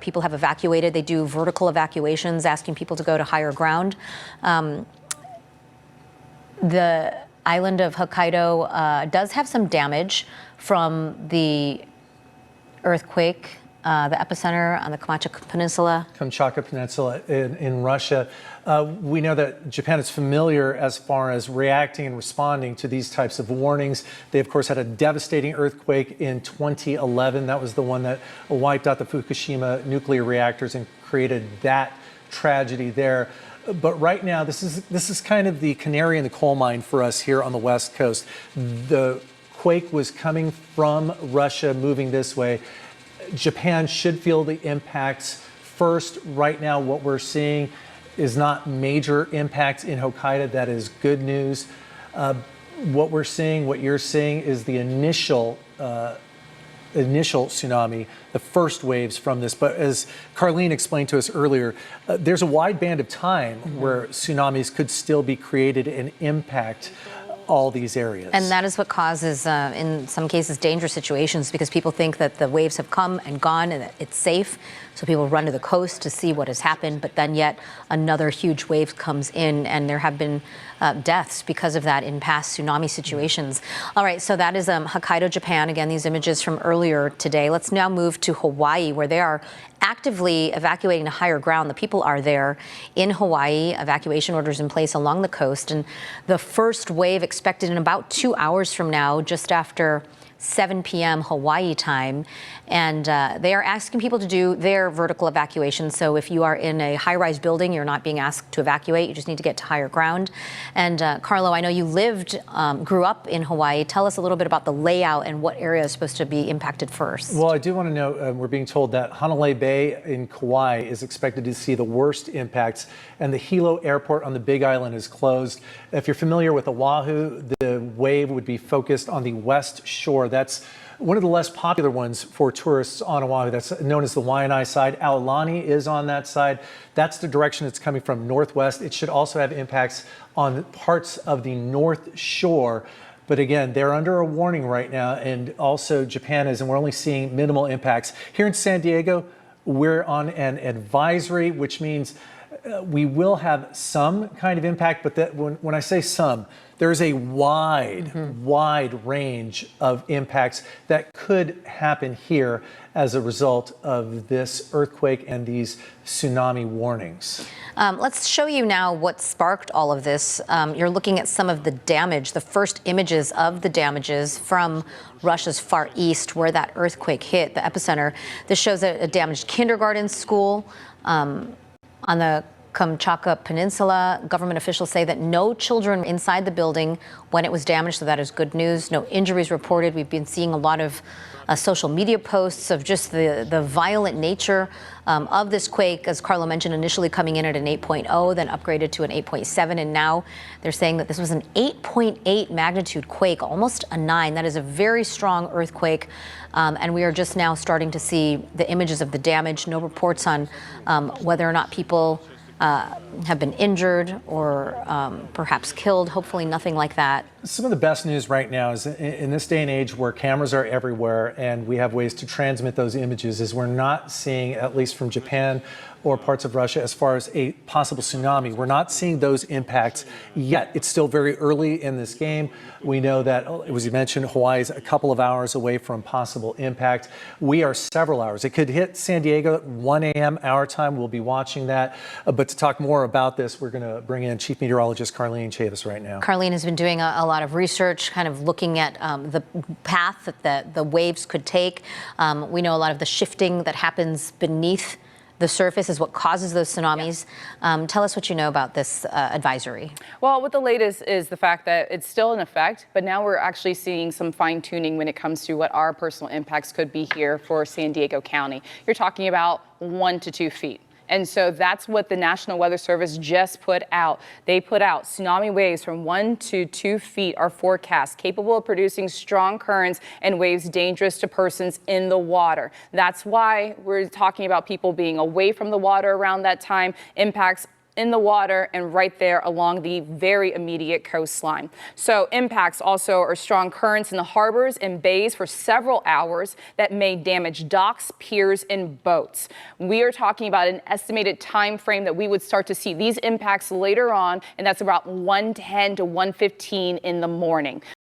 People have evacuated. They do vertical evacuations, asking people to go to higher ground. The island of Hokkaido does have some damage from the earthquake, the epicenter on the Kamchatka Peninsula. Kamchatka Peninsula in Russia. We know that Japan is familiar as far as reacting and responding to these types of warnings. They, of course, had a devastating earthquake in 2011. That was the one that wiped out the Fukushima nuclear reactors and created that tragedy there. But right now, this is kind of the canary in the coal mine for us here on the West Coast. The quake was coming from Russia, moving this way. Japan should feel the impacts first. Right now, what we're seeing is not major impacts in Hokkaido. That is good news. What we're seeing, what you're seeing, is the initial tsunami, the first waves from this. But as Carlene explained to us earlier, there's a wide band of time where tsunamis could still be created and impact all these areas. And that is what causes, in some cases, dangerous situations, because people think that the waves have come and gone and that it's safe. So people run to the coast to see what has happened, but then yet another huge wave comes in, and there have been deaths because of that in past tsunami situations. All right, so that is Hokkaido, Japan. Again, these images from earlier today. Let's now move to Hawaii, where they are actively evacuating to higher ground. The people are there in Hawaii, evacuation orders in place along the coast, and the first wave expected in about 2 hours from now, just after 7 p.m. Hawaii time, and they are asking people to do their vertical evacuation. So if you are in a high-rise building, you're not being asked to evacuate. You just need to get to higher ground. And Carlo, I know you grew up in Hawaii. Tell us a little bit about the layout and what area is supposed to be impacted first. Well, I do want to know, we're being told that Hanalei Bay in Kauai is expected to see the worst impacts, and the Hilo Airport on the Big Island is closed. If you're familiar with Oahu, the wave would be focused on the west shore. That's one of the less popular ones for tourists on Oahu. That's known as the Waianae side. Aulani is on that side. That's the direction it's coming from, northwest. It should also have impacts on parts of the north shore. But again, they're under a warning right now, and also Japan is, and we're only seeing minimal impacts. Here in San Diego, we're on an advisory, which means we will have some kind of impact, but that when I say some, there is a wide range of impacts that could happen here as a result of this earthquake and these tsunami warnings. Let's show you now what sparked all of this. You're looking at some of the damage, the first images of the damages from Russia's far east, where that earthquake hit, the epicenter. This shows a damaged kindergarten school on the Kamchatka Peninsula. Government officials say that no children were inside the building when it was damaged, so that is good news. No injuries reported. We've been seeing a lot of social media posts of just the violent nature of this quake, as Carlo mentioned, initially coming in at an 8.0, then upgraded to an 8.7, and now they're saying that this was an 8.8 magnitude quake, almost a 9. That is a very strong earthquake, and we are just now starting to see the images of the damage. No reports on whether or not people have been injured or perhaps killed. Hopefully nothing like that. Some of the best news right now is in this day and age where cameras are everywhere and we have ways to transmit those images, is we're not seeing, at least from Japan or parts of Russia, as far as a possible tsunami. We're not seeing those impacts yet. It's still very early in this game. We know that, as you mentioned, Hawaii is a couple of hours away from possible impact. We are several hours. It could hit San Diego at 1 a.m. our time. We'll be watching that. But to talk more about this, we're going to bring in Chief Meteorologist Carlene Chavis right now. Carlene has been doing a lot of research, kind of looking at the path that the waves could take. We know a lot of the shifting that happens beneath the surface is what causes those tsunamis. Yeah. Tell us what you know about this advisory. Well, what the latest is the fact that it's still in effect, but now we're actually seeing some fine tuning when it comes to what our personal impacts could be here for San Diego County. You're talking about 1 to 2 feet. And so that's what the National Weather Service just put out. They put out tsunami waves from 1 to 2 feet are forecast, capable of producing strong currents and waves dangerous to persons in the water. That's why we're talking about people being away from the water around that time. Impacts in the water and right there along the very immediate coastline. So impacts also are strong currents in the harbors and bays for several hours that may damage docks, piers, and boats. We are talking about an estimated time frame that we would start to see these impacts later on, and that's about 1:10 to 1:15 in the morning.